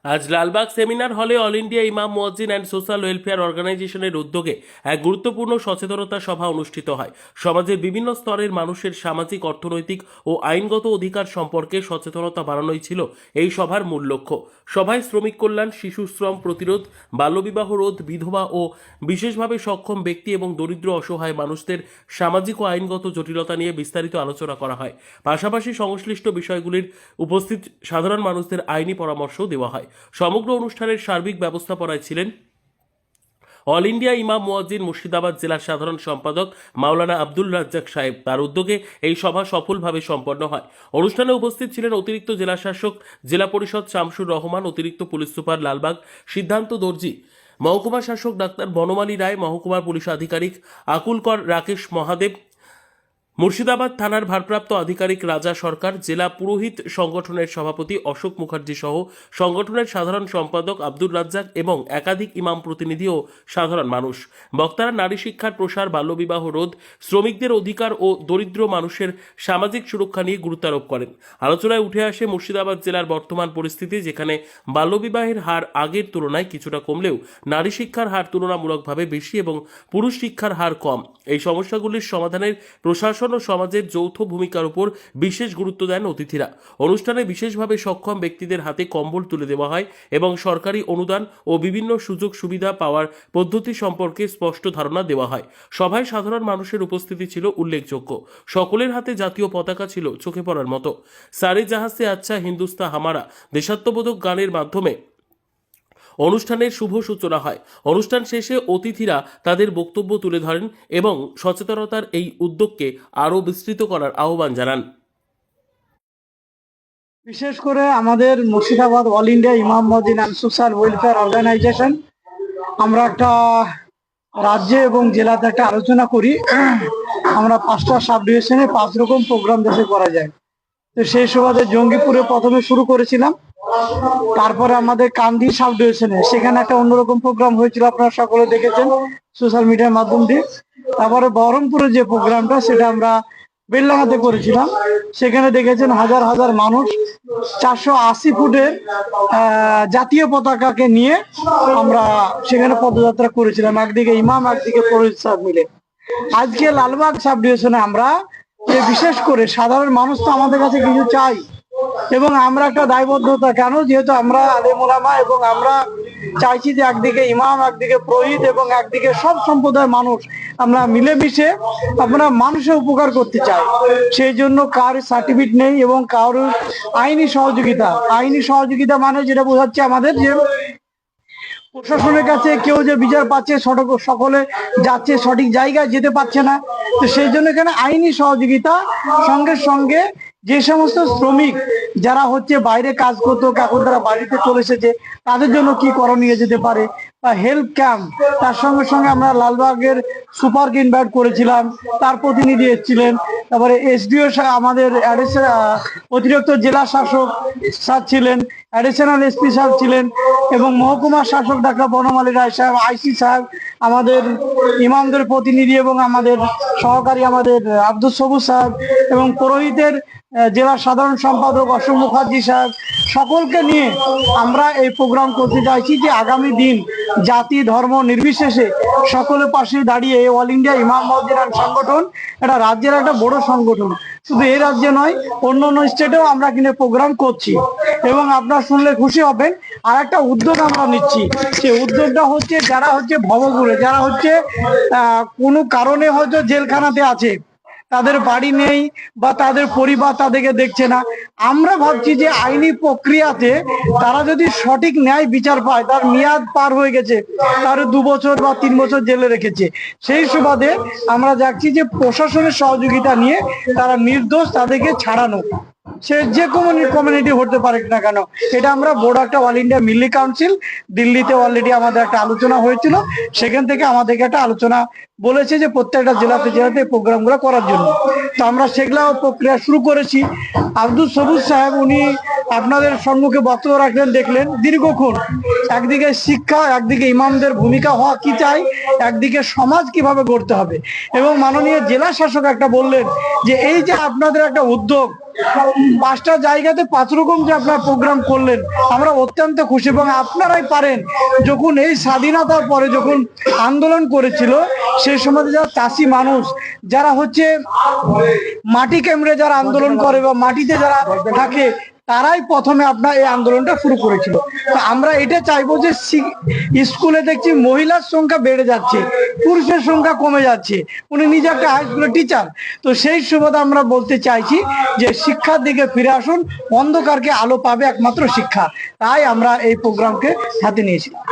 আজ লালবাগ সেমিনার হলে all India ইমাম মুয়াজ্জিন অ্যান্ড সোশ্যাল ওয়েলফেয়ার অর্গানাইজেশনের উদ্যোগে এক গুরুত্বপূর্ণ সচেতনতা সভা অনুষ্ঠিত হয়। সমাজের বিভিন্ন স্তরের মানুষের সামাজিক, অর্থনৈতিক ও আইনগত অধিকার সম্পর্কে সচেতনতা বাড়ানোই ছিল এই সভার মূল লক্ষ্য। সভায় শ্রমিক কল্যাণ, শিশু শ্রম প্রতিরোধ, বাল্যবিবাহ রোধ, বিধবা ও বিশেষভাবে সক্ষম ব্যক্তি এবং দরিদ্র অসহায় মানুষদের সামাজিক ও আইনগত জটিলতা নিয়ে বিস্তারিত আলোচনা করা হয়। পাশাপাশি সংশ্লিষ্ট বিষয়গুলির উপস্থিত সাধারণ মানুষদের আইনি পরামর্শও দেওয়া হয়। সমগ্র অনুষ্ঠানের সার্বিক ব্যবস্থাপনায় ছিলেন অল ইন্ডিয়া ইমাম মুয়াজ্জিন মুর্শিদাবাদ জেলার সাধারণ সম্পাদক মাওলানা আব্দুল রাজ্জাক সাহেব। তার উদ্যোগে এই সভা সফলভাবে সম্পন্ন হয়। অনুষ্ঠানে উপস্থিত ছিলেন অতিরিক্ত জেলা শাসক জেলা পরিষদ শামসুর রহমান, অতিরিক্ত পুলিশ সুপার লালবাগ সিদ্ধান্ত দর্জি, মহকুমা শাসক ডাক্তার বনমালী রায়, মহকুমার পুলিশ আধিকারিক আকুলকর রাকেশ মহাদেব, মুর্শিদাবাদ থানার ভারপ্রাপ্ত আধিকারিক রাজা সরকার, জেলা পুরোহিত সংগঠনের সভাপতি অশোক মুখার্জি সহ সংগঠনের সাধারণ সম্পাদক আব্দুর রাজ্জাক এবং একাধিক ইমাম প্রতিনিধি ও সাধারণ মানুষ। বক্তারা নারী শিক্ষার প্রসার, বাল্যবিবাহ রোধ, শ্রমিকদের অধিকার ও দরিদ্র মানুষের সামাজিক সুরক্ষা নিয়ে গুরুত্বারোপ করেন। আলোচনায় উঠে আসে মুর্শিদাবাদ জেলার বর্তমান পরিস্থিতি, যেখানে বাল্যবিবাহের হার আগের তুলনায় কিছুটা কমলেও নারী শিক্ষার হার তুলনামূলকভাবে বেশি এবং পুরুষ শিক্ষার হার কম। এই সমস্যাগুলির সমাধানের প্রশাসন ও সমাজের যৌথ ভূমিকার উপর বিশেষ গুরুত্ব দেন অতিথিরা। অনুষ্ঠানে বিশেষভাবে সক্ষম ব্যক্তিদের হাতে কম্বল তুলে দেওয়া হয় এবং সরকারি অনুদান ও বিভিন্ন সুযোগ সুবিধা পাওয়ার পদ্ধতি সম্পর্কে স্পষ্ট ধারণা দেওয়া হয়। সভায় সাধারণ মানুষের উপস্থিতি ছিল উল্লেখযোগ্য। সকলের হাতে জাতীয় পতাকা ছিল চোখে পড়ার মতো। সারে জাহাঁ সে আচ্ছা হিন্দুস্তান হামারা দেশাত্মবোধক গানের মাধ্যমে অনুষ্ঠানের শুভ সূচনা হয়। অনুষ্ঠান শেষে অতিথিরা তাদের বক্তব্য তুলে ধরেন এবং সচেতনতার এই উদ্যোগকে আরও বিস্তৃত করার আহ্বান জানান। বিশেষ করে আমাদের মুর্শিদাবাদ অল ইন্ডিয়া ইমাম মুয়াজ্জিন অ্যান্ড সোশ্যাল ওয়েলফেয়ার অর্গানাইজেশন, আমরা একটা রাজ্যে এবং জেলাতে একটা আলোচনা করি। আমরা 5টা সাব ডিভিশনে 5 রকম প্রোগ্রাম দেশে করা যায়। তো সেই সুবাদে জঙ্গিপুরে প্রথমে শুরু করেছিলাম, তারপরে আমাদের কান্দি সাব ডিভিশনে সেখানে একটা অন্যরকম প্রোগ্রাম হয়েছিল, আপনারা সকলে দেখেছেন সোশ্যাল মিডিয়ার মাধ্যম দিয়ে। তারপরে বহরমপুরে যে প্রোগ্রামটা সেটা আমরা বেলডাঙাতে করেছিলাম, সেখানে দেখেছেন হাজার হাজার মানুষ 480 ফুটের জাতীয় পতাকাকে নিয়ে আমরা সেখানে পদযাত্রা করেছিলাম, একদিকে ইমাম একদিকে পুরোহিত সাহেব মিলে। আজকে লালবাগ সাব ডিভিশনে আমরা বিশেষ করে সাধারণ মানুষ তো আমাদের কাছে কিছু চাই এবং আমরা একটা দায়বদ্ধতা, কেন যেহেতু আমরা আলেম ওলামা এবং আমরা চাইছি যে একদিকে ইমাম একদিকে পুরোহিত এবং একদিকে সব সম্প্রদায়ের মানুষ আমরা মিলেমিশে আমরা মানুষের উপকার করতে চাই। সেই জন্য কার সার্টিফিকেট নেই এবং কারোর আইনি সহযোগিতা মানে যেটা বোঝাচ্ছে আমাদের যে প্রশাসনের কাছে কেউ যে বিচার পাচ্ছে, সকলে যাচ্ছে সঠিক জায়গায় যেতে পারছে না। তো সেই জন্য এখানে আইনি সহযোগিতা, সঙ্গে সঙ্গে যে সমস্ত শ্রমিক যারা বাইরে কাজ করতো, এখন তারা বাড়িতে চলে এসেছে, তাদের জন্য কি করণীয় যেতে পারে, বা হেল্প ক্যাম্প। তার সঙ্গে সঙ্গে আমরা লালবাগের সুপারকে ইনভাইট করেছিলাম, তার প্রতিনিধি এসেছিলেন। তারপরে এসডিও আমাদের অতিরিক্ত জেলা শাসক স্যার ছিলেন, অ্যাডিশনাল এসপি সাহেব ছিলেন এবং মহকুমা শাসক ডাক্তার বনমালী রায় সাহেব, আইসি সাহেব, আমাদের ইমামদের প্রতিনিধি এবং আমাদের সহকারী আমাদের আব্দুল সবুজ সাহেব এবং পুরোহিতের জেলা সাধারণ সম্পাদক অশোক মুখার্জি সাহেব, সকলকে নিয়ে আমরা এই প্রোগ্রাম করতে চাইছি যে আগামী দিন জাতি ধর্ম নির্বিশেষে সকলের পাশে দাঁড়িয়ে অল ইন্ডিয়া ইমাম মুয়াজ্জিন সংগঠন এটা রাজ্যের একটা বড় সংগঠন, শুধু এই রাজ্যে নয় অন্য অন্য স্টেটেও আমরা কিন্তু প্রোগ্রাম করছি। এবং আপনারা শুনলে খুশি হবেন, আর একটা উদ্যোগ আমরা নিচ্ছি। সেই উদ্যোগটা যারা ভবঘুরে, যারা কোনো কারণে হয়তো জেলখানাতে আছে, তাদের বাড়ি নেই বা তাদের পরিবার তাদেরকে দেখছে না, আমরা ভাবছি যে আইনি প্রক্রিয়াতে তারা যদি সঠিক ন্যায় বিচার পায়, তার মেয়াদ পার হয়ে গেছে, তার 2 বছর বা 3 বছর জেলে রেখেছে, সেই সুবাদে আমরা যাচ্ছি যে প্রশাসনের সহযোগিতা নিয়ে তারা নির্দোষ তাদেরকে ছাড়ানো, সে যে কোনো কমিউনিটি হতে পারে না কেন। এটা আমরা বড় একটা অল ইন্ডিয়া মিল্লি কাউন্সিল, দিল্লিতে অলরেডি আমাদের একটা আলোচনা হয়েছিল, সেখান থেকে আমাদেরকে একটা আলোচনা বলেছে যে প্রত্যেকটা জেলাতে প্রোগ্রামগুলো করার জন্য। তো আমরা সেগুলো প্রক্রিয়া শুরু করেছি। আব্দুল সবুজ সাহেব উনি আপনাদের সম্মুখে বক্তব্য রাখলেন, দেখলেন দীর্ঘক্ষণ একদিকে শিক্ষা, একদিকে ইমামদের ভূমিকা হওয়া কি চাই, একদিকে সমাজ কিভাবে গড়তে হবে, এবং মাননীয় জেলা শাসক একটা বললেন যে এই যে আপনাদের একটা উদ্যোগ, 5টা জায়গাতে 5 রকম যে আপনার প্রোগ্রাম করলেন, আমরা অত্যন্ত খুশি। এবং আপনারাই পারেন, যখন এই স্বাধীনতার পরে যখন আন্দোলন করেছিল, সেই সময় যারা চাষি মানুষ, যারা হচ্ছে মাটি কেমড়ে যারা আন্দোলন করে বা মাটিতে যারা থাকে, তারাই প্রথমে আপনার এই আন্দোলনটা শুরু করেছিল। তো আমরা এটা চাইবো যে স্কুলে দেখছি মহিলার সংখ্যা বেড়ে যাচ্ছে, পুরুষের সংখ্যা কমে যাচ্ছে। উনি নিজে একটা হাই স্কুলের টিচার। তো সেই সুবাদে আমরা বলতে চাইছি যে শিক্ষার দিকে ফিরে আসুন, অন্ধকারকে আলো পাবে একমাত্র শিক্ষা। তাই আমরা এই প্রোগ্রামকে হাতে নিয়েছিলাম।